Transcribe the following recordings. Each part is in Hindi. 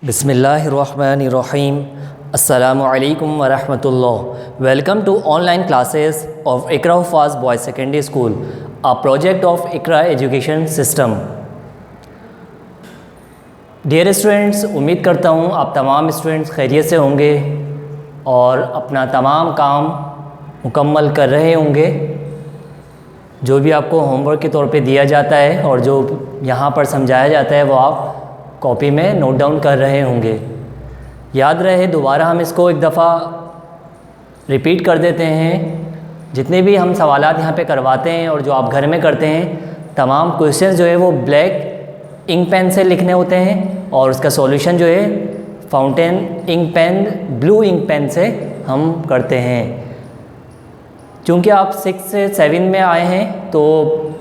बिस्मिल्लाहिर्रहमानिर्रहीम। अस्सलामु अलैकुम वरहमतुल्लाह। Welcome to online classes of Iqra Huffaz boys secondary school, a project of Iqra education system. Dear students, उम्मीद करता हूँ आप तमाम स्टूडेंट्स खैरियत से होंगे और अपना तमाम काम मुकम्मल कर रहे होंगे। जो भी आपको होमवर्क के तौर पे दिया जाता है और जो यहाँ पर समझाया जाता है वो आप कॉपी में नोट डाउन कर रहे होंगे। याद रहे, दोबारा हम इसको एक दफ़ा रिपीट कर देते हैं। जितने भी हम सवालात यहाँ पे करवाते हैं और जो आप घर में करते हैं, तमाम क्वेश्चंस जो है वो ब्लैक इंक पेन से लिखने होते हैं और उसका सॉल्यूशन जो है fountain ink pen, blue ink pen से हम करते हैं। क्योंकि आप 6 से 7 में आए हैं तो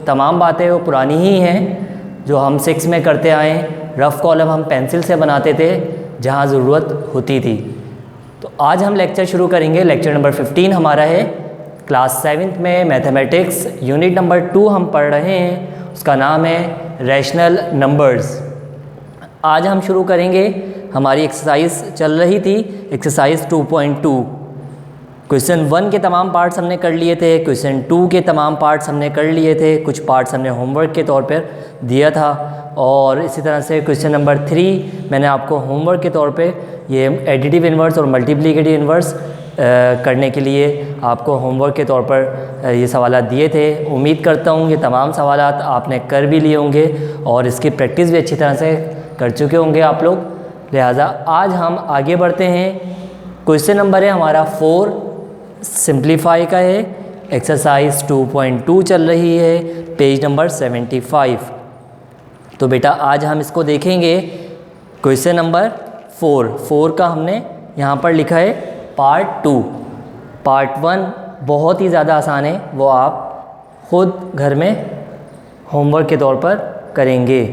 तमाम बातें वो पुरानी ही हैं जो हम 6 में करते आए हैं। रफ़ कॉलम हम पेंसिल से बनाते थे जहाँ ज़रूरत होती थी। तो आज हम लेक्चर शुरू करेंगे। लेक्चर नंबर 15 हमारा है। क्लास 7th में मैथमेटिक्स यूनिट नंबर 2 हम पढ़ रहे हैं। उसका नाम है रैशनल नंबर्स। आज हम शुरू करेंगे। हमारी एक्सरसाइज चल रही थी, एक्सरसाइज 2.2। क्वेश्चन 1 के तमाम पार्ट्स हमने कर लिए थे, क्वेश्चन 2 के तमाम पार्ट्स हमने कर लिए थे, कुछ पार्ट्स हमने होमवर्क के तौर पर दिया था और इसी तरह से क्वेश्चन नंबर 3 मैंने आपको होमवर्क के तौर पे ये एडिटिव इन्वर्स और मल्टीप्लिकेटिव इन्वर्स करने के लिए आपको होमवर्क के तौर पर ये सवालात दिए थे। उम्मीद करता हूँ ये तमाम सवालात आपने कर भी लिए होंगे और इसकी प्रैक्टिस भी अच्छी तरह से कर चुके होंगे आप लोग। लिहाजा आज हम आगे बढ़ते हैं। क्वेश्चन नंबर है हमारा 4, सिंप्लीफाई का है। एक्सरसाइज 2.2 चल रही है, पेज नंबर 75। तो बेटा आज हम इसको देखेंगे। क्वेश्चन नंबर 4 का हमने यहाँ पर लिखा है पार्ट 2। पार्ट 1 बहुत ही ज़्यादा आसान है, वो आप ख़ुद घर में होमवर्क के तौर पर करेंगे।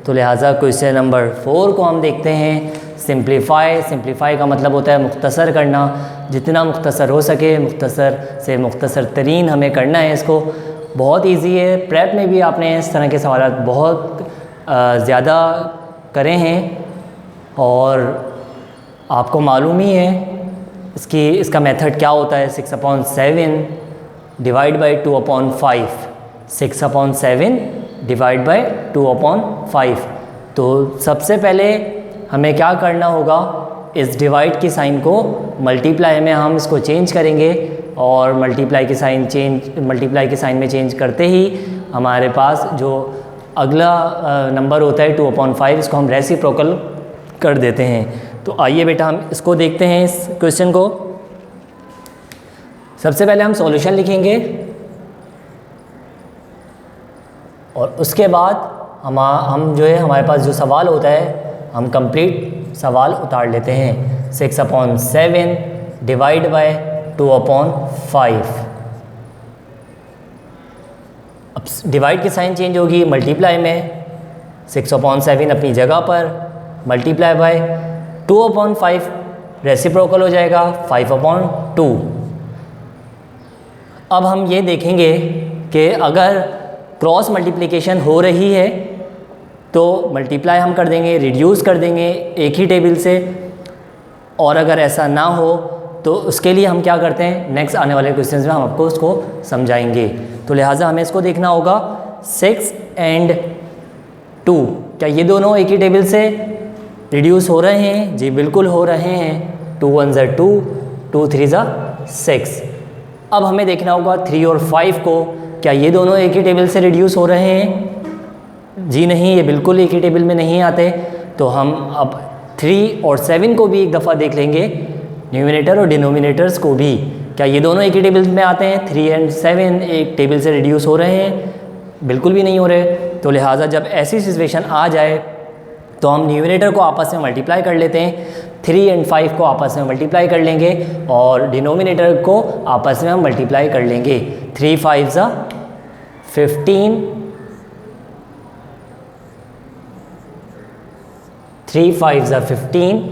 तो लिहाजा क्वेश्चन नंबर 4 को हम देखते हैं। सिंप्लीफाई का मतलब होता है मुख्तसर करना। जितना मुख्तसर हो सके, मुख्तसर से मुख्तसर तरीन हमें करना है इसको। बहुत ईजी है। प्रेप में भी आपने इस तरह के सवाल बहुत ज़्यादा करे हैं और आपको मालूम ही है इसका मेथड क्या होता है। 6/7 डिवाइड बाई 2/5। 6/7 divide by 2/5। तो सबसे पहले हमें क्या करना होगा, इस डिवाइड की साइन को मल्टीप्लाई में हम इसको चेंज करेंगे और मल्टीप्लाई की साइन में चेंज करते ही हमारे पास जो अगला नंबर होता है 2/5, इसको हम रेसिप्रोकल कर देते हैं। तो आइए बेटा हम इसको देखते हैं, इस क्वेश्चन को। सबसे पहले हम सॉल्यूशन लिखेंगे और उसके बाद हम जो है हमारे पास जो सवाल होता है हम कंप्लीट सवाल उतार लेते हैं। 6/7 डिवाइड बाय 2/5। अब डिवाइड की साइन चेंज होगी मल्टीप्लाई में। 6/7 अपनी जगह पर, मल्टीप्लाई बाय 2/5 रेसिप्रोकल हो जाएगा 5/2। अब हम ये देखेंगे कि अगर क्रॉस मल्टीप्लिकेशन हो रही है तो मल्टीप्लाई हम कर देंगे, रिड्यूस कर देंगे एक ही टेबल से। और अगर ऐसा ना हो तो उसके लिए हम क्या करते हैं, नेक्स्ट आने वाले क्वेश्चंस में हम आपको उसको समझाएंगे। तो लिहाजा हमें इसको देखना होगा। 6 और 2 क्या ये दोनों एक ही टेबल से रिड्यूस हो रहे हैं? जी बिल्कुल हो रहे हैं। 2 1 ज़ा 2, 2 3 ज़ा 6। अब हमें देखना होगा 3 और 5 को, क्या ये दोनों एक ही टेबल से रिड्यूस हो रहे हैं? जी नहीं, ये बिल्कुल एक ही टेबल में नहीं आते। तो हम अब 3 और 7 को भी एक दफ़ा देख लेंगे, न्यूमिनेटर और डिनोमिनेटर्स को भी। क्या ये दोनों एक ही टेबल में आते हैं? 3 और 7 एक टेबल से रिड्यूस हो रहे हैं? बिल्कुल भी नहीं हो रहे। तो लिहाजा जब ऐसी सिचुएशन आ जाए तो हम न्यूमिनेटर को आपस में मल्टीप्लाई कर लेते हैं। 3 और 5 को आपस में मल्टीप्लाई कर लेंगे और डिनोमिनेटर को आपस में हम मल्टीप्लाई कर लेंगे। 3 5 ज़ा 15, 3 5 ज़ा 15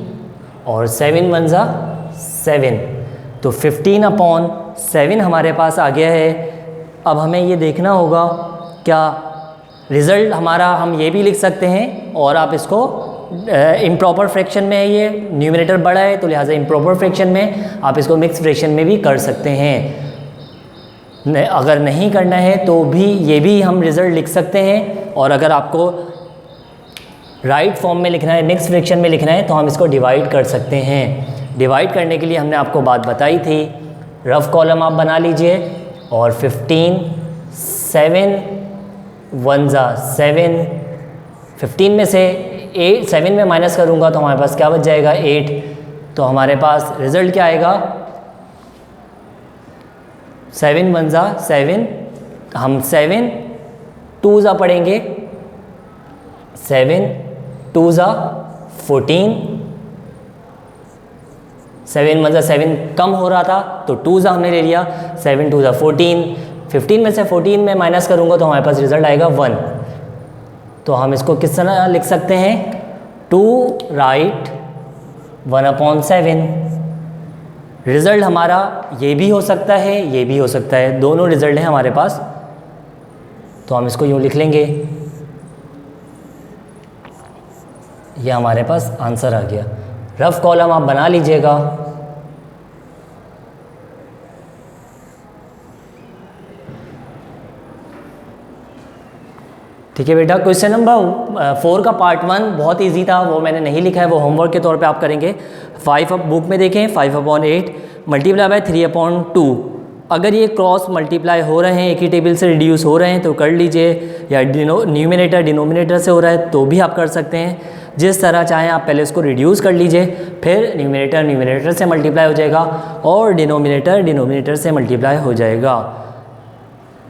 और 7 1 ज़ा 7। तो 15/7 हमारे पास आ गया है। अब हमें ये देखना होगा क्या रिज़ल्ट हमारा, हम ये भी लिख सकते हैं और आप इसको इम्प्रॉपर फ्रैक्शन में है, ये न्यूमरेटर बड़ा है तो लिहाजा इम्प्रॉपर फ्रैक्शन में, आप इसको मिक्स फ्रैक्शन में भी कर सकते हैं। अगर नहीं करना है तो भी ये भी हम रिज़ल्ट लिख सकते हैं, और अगर आपको राइट फॉर्म में लिखना है, मिक्स फ्रैक्शन में लिखना है, तो हम इसको डिवाइड कर सकते हैं। डिवाइड करने के लिए हमने आपको बात बताई थी, रफ कॉलम आप बना लीजिए और 15 7 1 जा 7, 15 में से 7 में माइनस करूँगा तो हमारे पास क्या बच जाएगा 8, तो हमारे पास रिज़ल्ट क्या आएगा 7 1 जा 7, हम 7 2 जा पढ़ेंगे, 7 2 जा 14, 7 1 जा 7 कम हो रहा था तो 2 जा हमने ले लिया, 7 2 जा 14, 15 में से 14 में माइनस करूँगा तो हमारे पास रिज़ल्ट आएगा 1। तो हम इसको किस तरह लिख सकते हैं, 2 राइट 1/7। रिज़ल्ट हमारा ये भी हो सकता है, ये भी हो सकता है, दोनों रिज़ल्ट हैं हमारे पास, तो हम इसको यूँ लिख लेंगे, ये हमारे पास आंसर आ गया। रफ कॉलम आप बना लीजिएगा। ठीक है बेटा, क्वेश्चन नंबर 4 का पार्ट 1 बहुत इजी था, वो मैंने नहीं लिखा है, वो होमवर्क के तौर पे आप करेंगे। 5 बुक में देखें, 5/8 मल्टीप्लाई बाय 3/2। अगर ये क्रॉस मल्टीप्लाई हो रहे हैं, एक ही टेबल से रिड्यूस हो रहे हैं तो कर लीजिए, या न्यूमिनेटर डिनोमिनेटर से हो रहा है तो भी आप कर सकते हैं। जिस तरह चाहें आप पहले इसको रिड्यूस कर लीजिए, फिर न्यूमिनेटर से मल्टीप्लाई हो जाएगा और डिनोमिनेटर से मल्टीप्लाई हो जाएगा।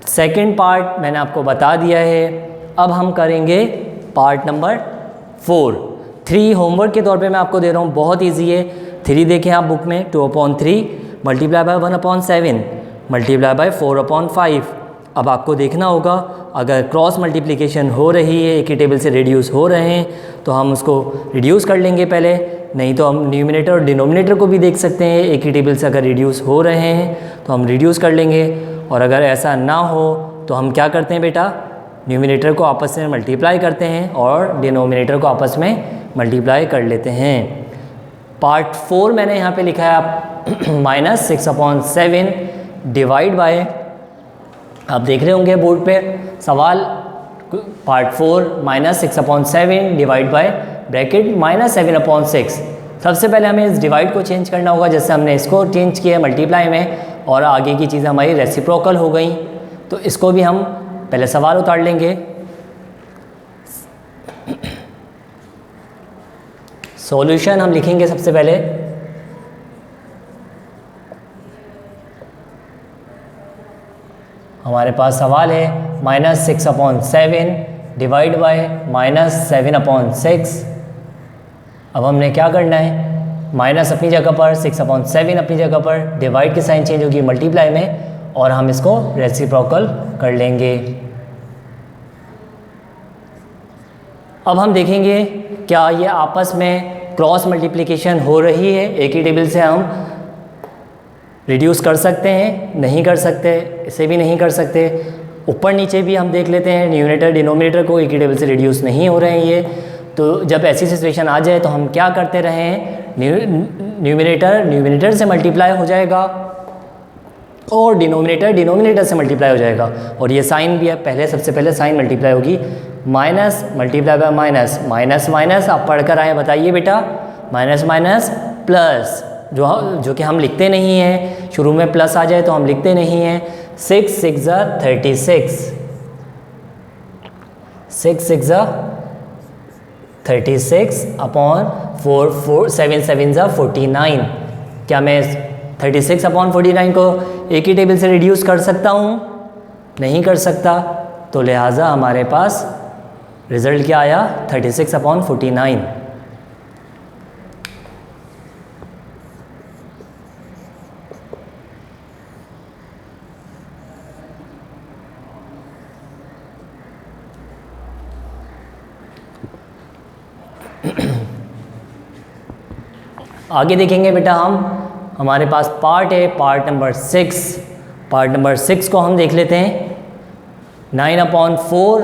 सेकेंड पार्ट मैंने आपको बता दिया है। अब हम करेंगे पार्ट नंबर 4। 3 होमवर्क के तौर पे मैं आपको दे रहा हूँ, बहुत इजी है। 3 देखें आप बुक में, 2/3 मल्टीप्लाई बाय 1/7 मल्टीप्लाई बाय 4/5। अब आपको देखना होगा, अगर क्रॉस मल्टीप्लिकेशन हो रही है, एक ही टेबल से रिड्यूस हो रहे हैं, तो हम उसको रिड्यूस कर लेंगे पहले, नहीं तो हम न्यूमिनेटर और डिनोमिनेटर को भी देख सकते हैं। एक ही टेबल से अगर रिड्यूस हो रहे हैं तो हम रिड्यूस कर लेंगे, और अगर ऐसा ना हो तो हम क्या करते हैं बेटा, न्यूमिनेटर को आपस में मल्टीप्लाई करते हैं और डिनोमिनेटर को आपस में मल्टीप्लाई कर लेते हैं। पार्ट 4 मैंने यहाँ पे लिखा है आप -6/7 डिवाइड बाय, आप देख रहे होंगे बोर्ड पे सवाल, पार्ट 4 -6/7 डिवाइड बाय ब्रैकेट -7/6। सबसे पहले हमें इस डिवाइड को चेंज करना होगा, जैसे हमने इसको चेंज किया मल्टीप्लाई में, और आगे की चीज़ें हमारी रेसिप्रोकल हो गई। तो इसको भी हम पहले सवाल उतार लेंगे। सॉल्यूशन हम लिखेंगे सबसे पहले, हमारे पास सवाल है -6/7 डिवाइड बाय -7/6। अब हमने क्या करना है, माइनस अपनी जगह पर, 6/7 अपनी जगह पर, डिवाइड की साइन चेंज होगी मल्टीप्लाई में, और हम इसको रेसिप्रोकल कर लेंगे। अब हम देखेंगे क्या ये आपस में क्रॉस मल्टीप्लिकेशन हो रही है, एक ही टेबल से हम रिड्यूस कर सकते हैं, नहीं कर सकते, इसे भी नहीं कर सकते। ऊपर नीचे भी हम देख लेते हैं, न्यूमिनेटर डिनोमिनेटर को एक ही टेबल से रिड्यूस नहीं हो रहे हैं ये। तो जब ऐसी सिचुएशन आ जाए तो हम क्या करते रहे हैं, न्यूमिनेटर से मल्टीप्लाई हो जाएगा और डिनोमिनेटर से मल्टीप्लाई हो जाएगा, और ये साइन भी है, पहले सबसे पहले साइन मल्टीप्लाई होगी, minus multiply by minus, minus minus आप पढ़ कर आए, बताइए बेटा, माइनस माइनस प्लस, जो कि हम लिखते नहीं हैं, शुरू में प्लस आ जाए तो हम लिखते नहीं हैं। 6 6 36, 6 6 36 अपॉन 4 7 7 49। क्या मैं 36/49 को एक ही टेबल से रिड्यूस कर सकता हूँ? नहीं कर सकता, तो लिहाजा हमारे पास रिज़ल्ट क्या आया, 36/49। आगे देखेंगे बेटा हम, हमारे पास पार्ट है, पार्ट नंबर 6। पार्ट नंबर 6 को हम देख लेते हैं। 9/4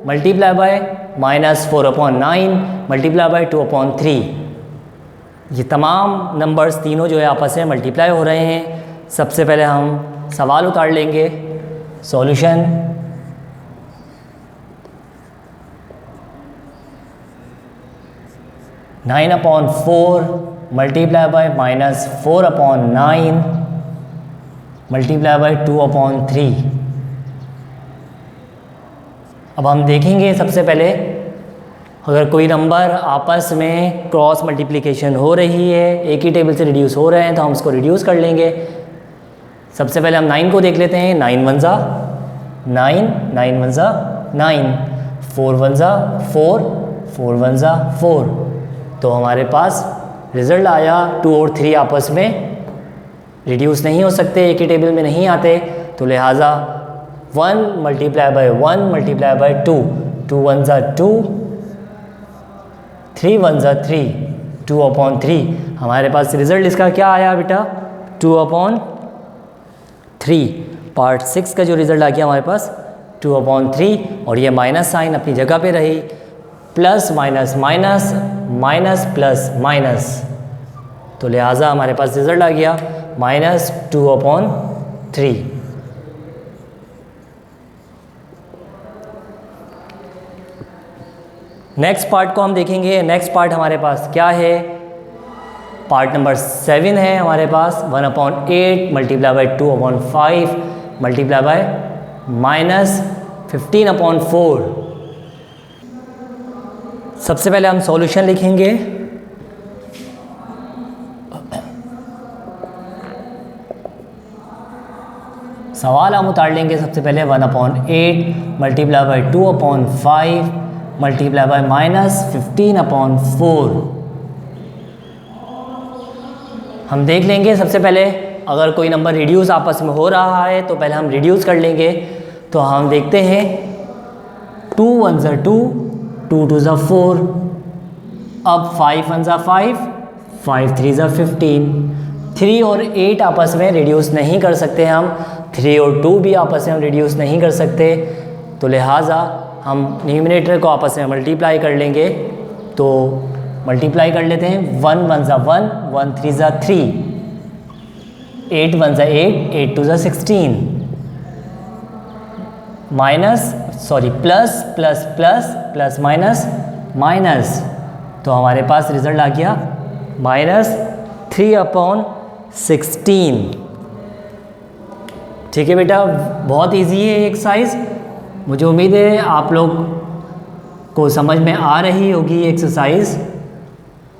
मल्टीप्लाई बाय -4/9 मल्टीप्लाई बाय 2/3। ये तमाम नंबर्स तीनों जो है आपस में मल्टीप्लाई हो रहे हैं। सबसे पहले हम सवाल उतार लेंगे। Solution (9/4 multiply by -4/9 multiply by 2/3। अब हम देखेंगे सबसे पहले, अगर कोई नंबर आपस में क्रॉस मल्टीप्लिकेशन हो रही है, एक ही टेबल से रिड्यूस हो रहे हैं, तो हम उसको रिड्यूस कर लेंगे। सबसे पहले हम 9 को देख लेते हैं। 9 1 ज़ा 9, 9 1 ज़ा 9, 4 1 ज़ा 4, 4 1 ज़ा 4। तो हमारे पास रिज़ल्ट आया 2 और 3 आपस में रिड्यूस नहीं हो सकते, एक ही टेबल में नहीं आते, तो लिहाजा 1 मल्टीप्लाई बाय 1 मल्टीप्लाई बाय 2, 2 1 ज़ा 2, 3 1 ज़ा 3, 2/3। हमारे पास रिज़ल्ट इसका क्या आया बेटा? 2/3। पार्ट 6 का जो रिज़ल्ट आ गया हमारे पास 2/3, और ये माइनस साइन अपनी जगह पे रही, plus minus minus minus plus minus, तो लिहाजा हमारे पास रिज़ल्ट आ गया -2/3। नेक्स्ट पार्ट को हम देखेंगे। नेक्स्ट पार्ट हमारे पास क्या है? पार्ट नंबर 7 है हमारे पास। 1/8 मल्टीप्लाई बाय 2/5 मल्टीप्लाई बाय -15/4। सबसे पहले हम सॉल्यूशन लिखेंगे। सवाल हम उतार लेंगे सबसे पहले। 1/8 मल्टीप्लाई बाय 2/5 मल्टीप्लाई बाय -15/4। हम देख लेंगे सबसे पहले, अगर कोई नंबर रिड्यूस आपस में हो रहा है तो पहले हम रिड्यूस कर लेंगे। तो हम देखते हैं 2 1 ज़ा 2, 2 2 ज़ा 4, अब 5 1 ज़ा 5, 5 3 ज़ा 15। 3 और 8 आपस में रिड्यूस नहीं कर सकते हम, 3 और 2 भी आपस में हम रिड्यूस नहीं कर सकते, तो लिहाजा हम न्यूमरेटर को आपस में मल्टीप्लाई कर लेंगे। तो मल्टीप्लाई कर लेते हैं। 1 1 ज़ा 1, 1 3 ज़ा 3, 8 1 ज़ा 8, 8 2 ज़ा 16, plus plus plus plus minus minus, तो हमारे पास रिज़ल्ट आ गया -3/16। ठीक है बेटा, बहुत इजी है एक्सरसाइज। मुझे उम्मीद है आप लोग को समझ में आ रही होगी एक्सरसाइज।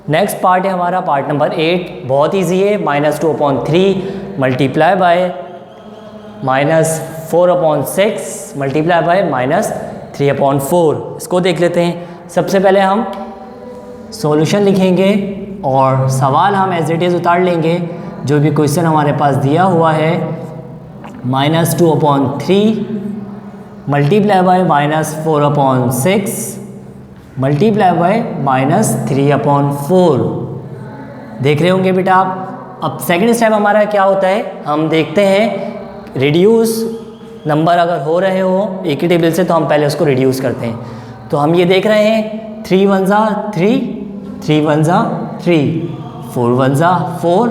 नेक्स्ट पार्ट है हमारा पार्ट नंबर 8। बहुत इजी है। -2/3 मल्टीप्लाई बाय -4/6 मल्टीप्लाई बाय -3/4। इसको देख लेते हैं। सबसे पहले हम सॉल्यूशन लिखेंगे और सवाल हम एज इट इज़ उतार लेंगे। जो भी क्वेश्चन हमारे पास दिया हुआ है, -2/3 मल्टीप्लाई बाय -4/6 मल्टीप्लाई बाय -3/4। देख रहे होंगे बेटा आप। अब सेकंड स्टेप हमारा क्या होता है, हम देखते हैं रिड्यूस नंबर अगर हो रहे हो एक ही टेबल से, तो हम पहले उसको रिड्यूस करते हैं। तो हम ये देख रहे हैं 3 1 ज़ा 3, 3 1 ज़ा 3, 4 1 ज़ा 4,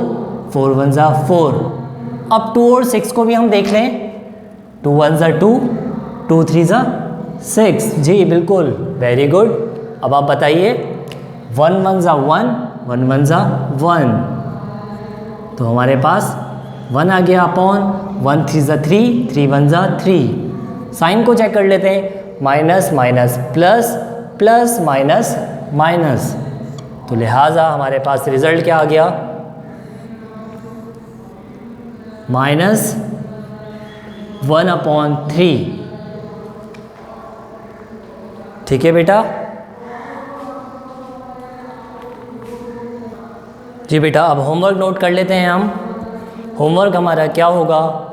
4 1 ज़ा 4। अब 2 और 6 को भी हम देख लें। 2 1 ज़ा 2, 2 3 ज़ा 6। जी बिल्कुल, वेरी गुड। अब आप बताइए 1 1 ज़ा 1, 1 1 ज़ा 1, तो हमारे पास 1 आ गया अपॉन 1 3 ज़ा 3, 3 1 ज़ा 3। साइन को चेक कर लेते हैं। Minus minus plus, plus minus minus, तो लिहाजा हमारे पास रिज़ल्ट क्या आ गया? -1/3। ठीक है बेटा। जी बेटा, अब होमवर्क नोट कर लेते हैं हम। होमवर्क हमारा क्या होगा?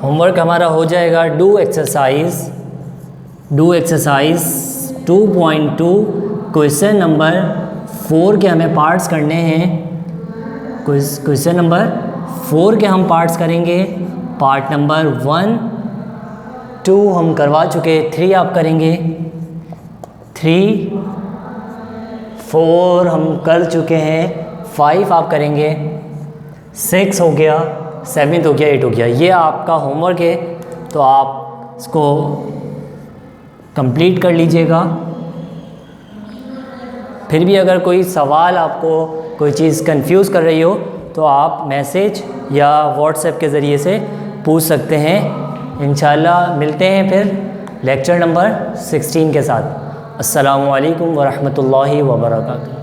होमवर्क हमारा हो जाएगा डू एक्सरसाइज 2.2 क्वेश्चन नंबर 4 के हमें पार्ट्स करने हैं। क्वेश्चन नंबर 4 के हम पार्ट्स करेंगे। पार्ट नंबर 1, 2 हम करवा चुके, 3 आप करेंगे, 3, 4 हम कर चुके हैं, 5 आप करेंगे, 6 हो गया, 7 हो गया, 8 हो गया। ये आपका होमवर्क है, तो आप इसको कंप्लीट कर लीजिएगा। फिर भी अगर कोई सवाल, आपको कोई चीज़ कंफ्यूज कर रही हो, तो आप मैसेज या व्हाट्सएप के ज़रिए से पूछ सकते हैं। इंशाल्लाह मिलते हैं फिर लेक्चर नंबर 16 के साथ। अस्सलामु अलैकुम वरहमतुल्लाहि वबरकातुहू।